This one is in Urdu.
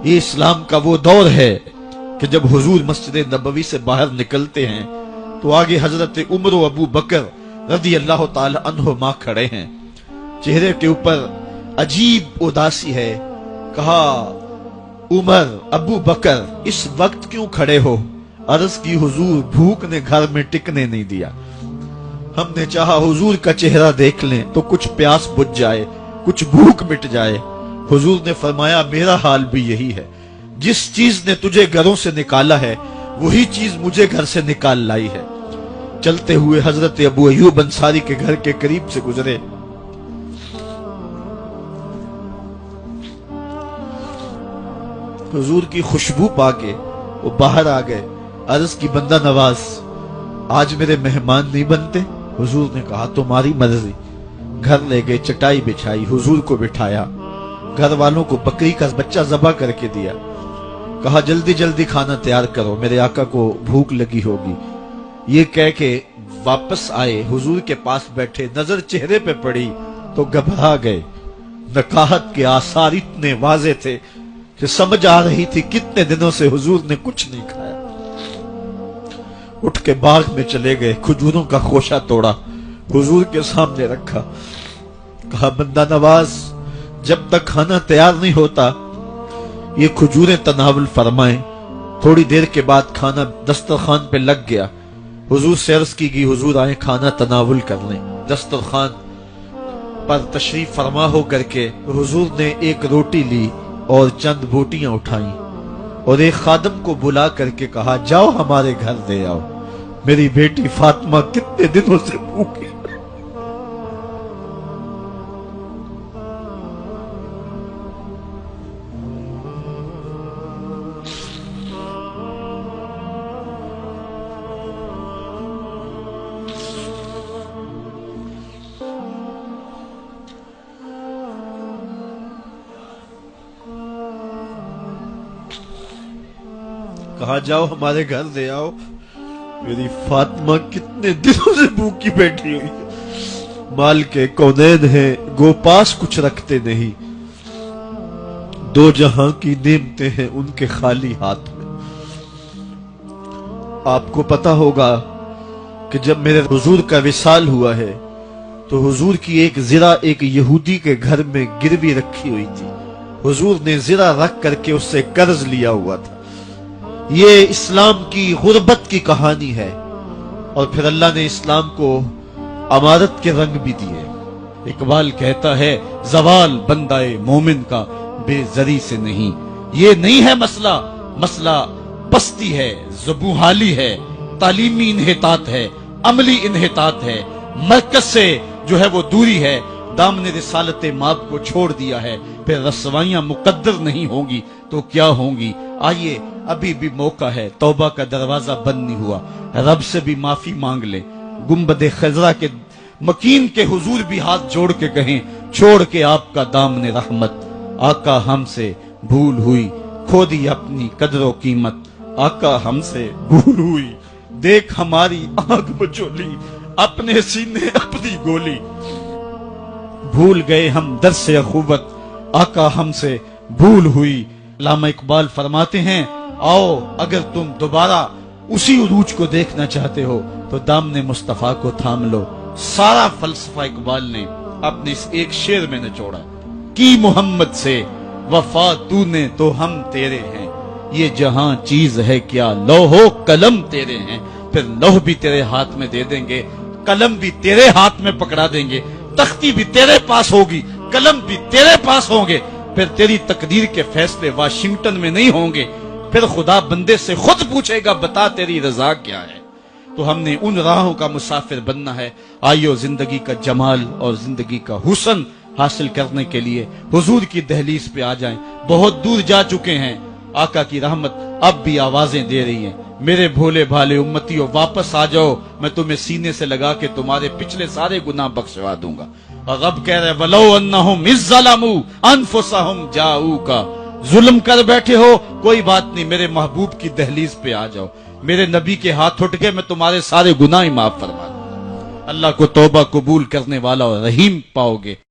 یہ اسلام کا وہ دور ہے کہ جب حضور مسجد نبوی سے باہر نکلتے ہیں تو آگے حضرت عمر و ابو بکر رضی اللہ تعالی عنہما کھڑے ہیں. چہرے کے اوپر عجیب اداسی ہے. کہا عمر ابو بکر اس وقت کیوں کھڑے ہو؟ عرض کی حضور بھوک نے گھر میں ٹکنے نہیں دیا. ہم نے چاہا حضور کا چہرہ دیکھ لیں تو کچھ پیاس بجھ جائے، کچھ بھوک مٹ جائے. حضور نے فرمایا میرا حال بھی یہی ہے. جس چیز نے تجھے گھروں سے نکالا ہے وہی چیز مجھے گھر سے نکال لائی ہے. چلتے ہوئے حضرت ابو ایوب انصاری کے گھر کے قریب سے گزرے. حضور کی خوشبو پا کے وہ باہر آ گئے. عرض کی بندہ نواز آج میرے مہمان نہیں بنتے؟ حضور نے کہا تمہاری مرضی. گھر لے گئے، چٹائی بچھائی، حضور کو بٹھایا، گھر والوں کو بکری کا بچہ ذبح کر کے دیا. کہا جلدی جلدی کھانا تیار کرو، میرے آقا کو بھوک لگی ہوگی. یہ کہہ کے واپس آئے، حضور کے پاس بیٹھے، نظر چہرے پہ پڑی تو گھبرا گئے. نکاحت کے آثار اتنے واضح تھے کہ سمجھ آ رہی تھی کتنے دنوں سے حضور نے کچھ نہیں کھایا. اٹھ کے باغ میں چلے گئے، کھجوروں کا خوشہ توڑا، حضور کے سامنے رکھا. کہا بندہ نواز جب تک کھانا تیار نہیں ہوتا یہ کھجوریں تناول فرمائیں. تھوڑی دیر کے بعد کھانا دسترخوان پہ لگ گیا. حضور سے عرض کی گئی حضور آئیں کھانا تناول کر لیں. دسترخوان پر تشریف فرما ہو کر کے حضور نے ایک روٹی لی اور چند بوٹیاں اٹھائیں اور ایک خادم کو بلا کر کے کہا جاؤ ہمارے گھر دے آؤ، میری بیٹی فاطمہ کتنے دنوں سے بھوکی. کہا جاؤ ہمارے گھر دے آؤ، میری فاطمہ کتنے دنوں سے بھوکی بیٹھی ہوئی ہے. مال کے کونین ہیں گو پاس کچھ رکھتے نہیں، دو جہاں کی نعمتیں ہیں ان کے خالی ہاتھ میں. آپ کو پتا ہوگا کہ جب میرے حضور کا وصال ہوا ہے تو حضور کی ایک زرہ ایک یہودی کے گھر میں گروی رکھی ہوئی تھی. حضور نے زرہ رکھ کر کے اس سے قرض لیا ہوا تھا. یہ اسلام کی غربت کی کہانی ہے اور پھر اللہ نے اسلام کو امارت کے رنگ بھی دیے. اقبال کہتا ہے زوال بندہ مومن کا بے زری سے نہیں. یہ نہیں ہے مسئلہ، مسئلہ پستی ہے، زبوحالی ہے، تعلیمی انحطاط ہے، عملی انحطاط ہے، مرکز سے جو ہے وہ دوری ہے. دامن رسالت ماب کو چھوڑ دیا ہے. پھر رسوائیاں مقدر نہیں ہوں گی تو کیا ہوں گی. آئیے ابھی بھی موقع ہے، توبہ کا دروازہ بند نہیں ہوا، رب سے بھی معافی مانگ لیں. گنبد خضرا کے مکین کے حضور بھی ہاتھ جوڑ کے کہیں چھوڑ کے آپ کا دامن رحمت. آقا ہم سے بھول ہوئی، کھو دی اپنی قدر و قیمت. آقا ہم سے بھول ہوئی، دیکھ ہماری آنکھ بچولی، اپنے سینے اپنی گولی. بھول گئے ہم درس اخوت، آقا ہم سے بھول ہوئی. علامہ اقبال فرماتے ہیں آؤ اگر تم دوبارہ اسی عروج کو دیکھنا چاہتے ہو تو دامن مصطفیٰ کو تھام لو. سارا فلسفہ اقبال نے اپنے اس ایک شعر میں نچوڑا. کی محمد سے وفا تو نے تو ہم تیرے ہیں، یہ جہاں چیز ہے کیا لوح و قلم تیرے ہیں. پھر لوح بھی تیرے ہاتھ میں دے دیں گے، قلم بھی تیرے ہاتھ میں پکڑا دیں گے، تختی بھی تیرے پاس ہوگی، قلم بھی تیرے پاس ہوں گے. پھر تیری تقدیر کے فیصلے واشنگٹن میں نہیں ہوں گے. پھر خدا بندے سے خود پوچھے گا بتا تیری رضا کیا ہے. تو ہم نے ان راہوں کا مسافر بننا ہے. آئیو زندگی کا جمال اور زندگی کا حسن حاصل کرنے کے لیے حضور کی دہلیز پہ آ جائیں. بہت دور جا چکے ہیں، آقا کی رحمت اب بھی آوازیں دے رہی ہیں. میرے بھولے بھالے امتیوں واپس آ جاؤ، میں تمہیں سینے سے لگا کے تمہارے پچھلے سارے گناہ بخشوا دوں گا. اور رب کہہ رہے وَلَوْ أَنَّهُمْ إِذْ ظَلَمُوا أَنفُسَهُمْ جَاءُوكَ. ظلم کر بیٹھے ہو کوئی بات نہیں، میرے محبوب کی دہلیز پہ آ جاؤ. میرے نبی کے ہاتھ اٹھ کے میں تمہارے سارے گناہ معاف فرما دوں. اللہ کو توبہ قبول کرنے والا اور رحیم پاؤ گے.